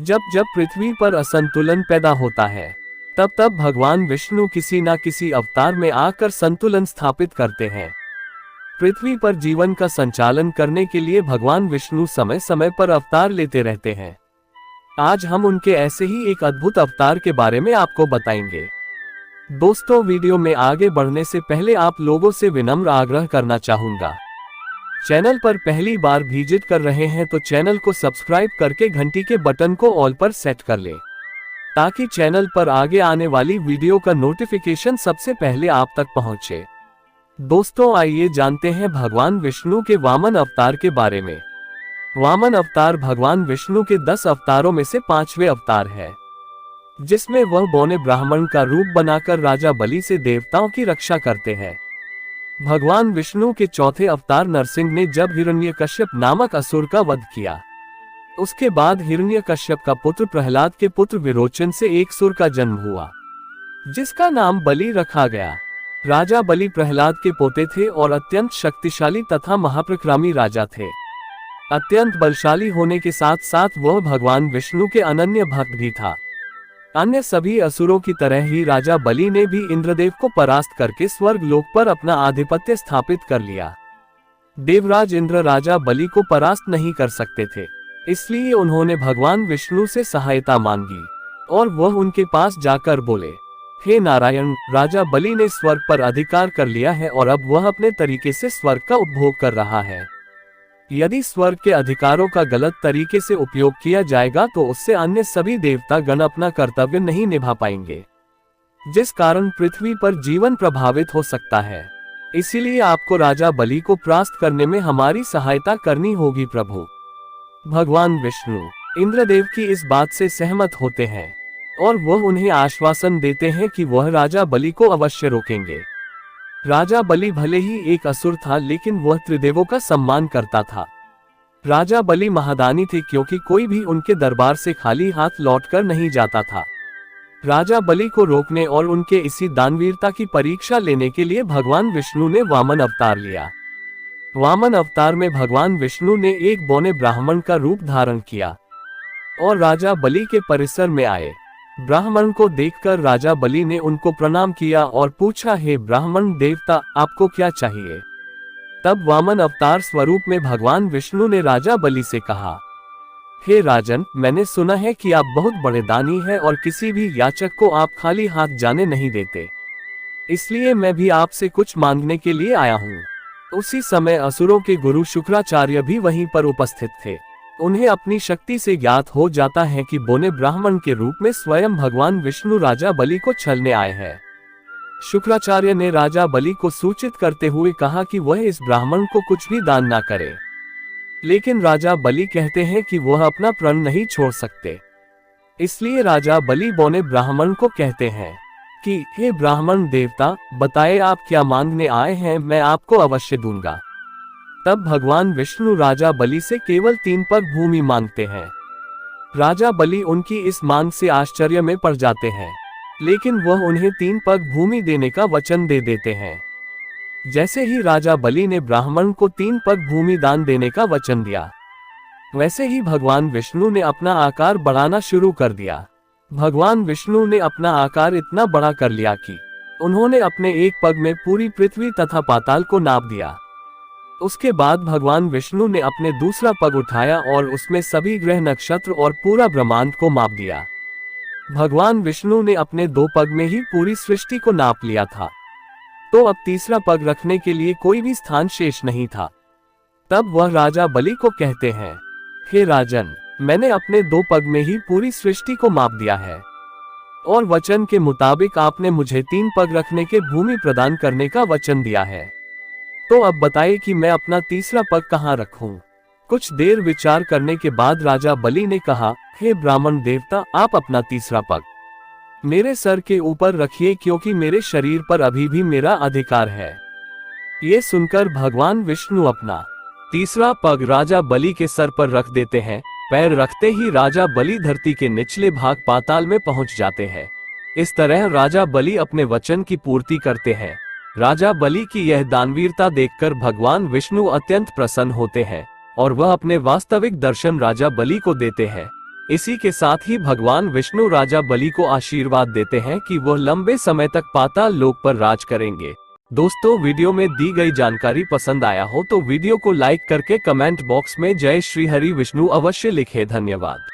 जब जब पृथ्वी पर असंतुलन पैदा होता है, तब तब भगवान विष्णु किसी न किसी अवतार में आकर संतुलन स्थापित करते हैं। पृथ्वी पर जीवन का संचालन करने के लिए भगवान विष्णु समय समय पर अवतार लेते रहते हैं। आज हम उनके ऐसे ही एक अद्भुत अवतार के बारे में आपको बताएंगे। दोस्तों, वीडियो में आगे बढ़ने से पहले आप लोगों से विनम्र आग्रह करना चाहूंगा, चैनल पर पहली बार विजिट कर रहे हैं तो चैनल को सब्सक्राइब करके घंटी के बटन को ऑल पर सेट कर लें, ताकि चैनल पर आगे आने वाली वीडियो का नोटिफिकेशन सबसे पहले आप तक पहुंचे। दोस्तों, आइए जानते हैं भगवान विष्णु के वामन अवतार के बारे में। वामन अवतार भगवान विष्णु के 10 अवतारों में से 5वें अवतार है, जिसमें वह बौने ब्राह्मण का रूप बनाकर राजा बलि से देवताओं की रक्षा करते हैं। भगवान विष्णु के चौथे अवतार नरसिंह ने जब हिरण्यकश्यप नामक असुर का वध किया, उसके बाद हिरण्यकश्यप का पुत्र प्रहलाद के पुत्र विरोचन से एक सुर का जन्म हुआ, जिसका नाम बलि रखा गया। राजा बलि प्रहलाद के पोते थे और अत्यंत शक्तिशाली तथा महाप्रक्रामी राजा थे। अत्यंत बलशाली होने के साथ साथ वह भगवान विष्णु के अनन्य भक्त भी था। अन्य सभी असुरों की तरह ही राजा बलि ने भी इंद्रदेव को परास्त करके स्वर्ग लोक पर अपना आधिपत्य स्थापित कर लिया। देवराज इंद्र राजा बलि को परास्त नहीं कर सकते थे, इसलिए उन्होंने भगवान विष्णु से सहायता मांगी और वह उनके पास जाकर बोले, हे नारायण, राजा बलि ने स्वर्ग पर अधिकार कर लिया है और अब वह अपने तरीके से स्वर्ग का उपभोग कर रहा है। यदि स्वर्ग के अधिकारों का गलत तरीके से उपयोग किया जाएगा तो उससे अन्य सभी देवता गण अपना कर्तव्य नहीं निभा पाएंगे, जिस कारण पृथ्वी पर जीवन प्रभावित हो सकता है। इसीलिए आपको राजा बलि को परास्त करने में हमारी सहायता करनी होगी प्रभु। भगवान विष्णु इंद्रदेव की इस बात से सहमत होते हैं और वह उन्हें आश्वासन देते हैं कि वह राजा बलि को अवश्य रोकेंगे। राजा बलि भले ही एक असुर था, लेकिन वह त्रिदेवों का सम्मान करता था। राजा बलि महादानी थे, क्योंकि कोई भी उनके दरबार से खाली हाथ लौटकर नहीं जाता था। राजा बलि को रोकने और उनके इसी दानवीरता की परीक्षा लेने के लिए भगवान विष्णु ने वामन अवतार लिया। वामन अवतार में भगवान विष्णु ने एक बौने ब्राह्मण का रूप धारण किया और राजा बलि के परिसर में आए। ब्राह्मण को देखकर राजा बलि ने उनको प्रणाम किया और पूछा, हे ब्राह्मण देवता, आपको क्या चाहिए? तब वामन अवतार स्वरूप में भगवान विष्णु ने राजा बलि से कहा, हे राजन, मैंने सुना है कि आप बहुत बड़े दानी हैं और किसी भी याचक को आप खाली हाथ जाने नहीं देते, इसलिए मैं भी आपसे कुछ मांगने के लिए आया हूँ। उसी समय असुरों के गुरु शुक्राचार्य भी वहीं पर उपस्थित थे। उन्हें अपनी शक्ति से ज्ञात हो जाता है कि बौने ब्राह्मण के रूप में स्वयं भगवान विष्णु राजा बलि को छलने आए हैं। शुक्राचार्य ने राजा बलि को सूचित करते हुए कहा कि वह इस ब्राह्मण को कुछ भी दान ना करे, लेकिन राजा बलि कहते हैं कि वह अपना प्रण नहीं छोड़ सकते। इसलिए राजा बलि बौने ब्राह्मण को कहते हैं कि हे ब्राह्मण देवता, बताए आप क्या मांगने आए हैं, मैं आपको अवश्य दूंगा। तब भगवान विष्णु राजा बलि से केवल 3 पग भूमि मांगते हैं। राजा बलि उनकी इस मांग से आश्चर्य में पड़ जाते हैं, लेकिन वह उन्हें 3 पग भूमि देने का वचन दे देते हैं। जैसे ही राजा बलि ने ब्राह्मण को 3 पग भूमि दान देने का वचन दिया, वैसे ही भगवान विष्णु ने अपना आकार बढ़ाना शुरू कर दिया। भगवान विष्णु ने अपना आकार इतना बड़ा कर लिया कि उन्होंने अपने एक पग में पूरी पृथ्वी तथा पाताल को नाप दिया। उसके बाद भगवान विष्णु ने अपने दूसरा पग उठाया और उसमें सभी ग्रह नक्षत्र और पूरा ब्रह्मांड को माप दिया। भगवान विष्णु ने अपने 2 पग में ही पूरी सृष्टि को नाप लिया था, तो अब तीसरा पग रखने के लिए कोई भी स्थान शेष नहीं था। तब वह राजा बलि को कहते हैं, हे राजन, मैंने अपने 2 पग में ही पूरी सृष्टि को माप दिया है और वचन के मुताबिक आपने मुझे 3 पग रखने के भूमि प्रदान करने का वचन दिया है, तो अब बताइए कि मैं अपना तीसरा पग कहाँ रखूं? कुछ देर विचार करने के बाद राजा बलि ने कहा, हे ब्राह्मण देवता, आप अपना तीसरा पग मेरे सर के ऊपर रखिए, क्योंकि मेरे शरीर पर अभी भी मेरा अधिकार है। ये सुनकर भगवान विष्णु अपना तीसरा पग राजा बलि के सर पर रख देते हैं। पैर रखते ही राजा बलि धरती के निचले भाग पाताल में पहुंच जाते हैं। इस तरह राजा बलि अपने वचन की पूर्ति करते हैं। राजा बलि की यह दानवीरता देखकर भगवान विष्णु अत्यंत प्रसन्न होते हैं और वह अपने वास्तविक दर्शन राजा बलि को देते हैं। इसी के साथ ही भगवान विष्णु राजा बलि को आशीर्वाद देते हैं कि वह लंबे समय तक पाताल लोक पर राज करेंगे। दोस्तों, वीडियो में दी गई जानकारी पसंद आया हो तो वीडियो को लाइक करके कमेंट बॉक्स में जय श्री हरि विष्णु अवश्य लिखें। धन्यवाद।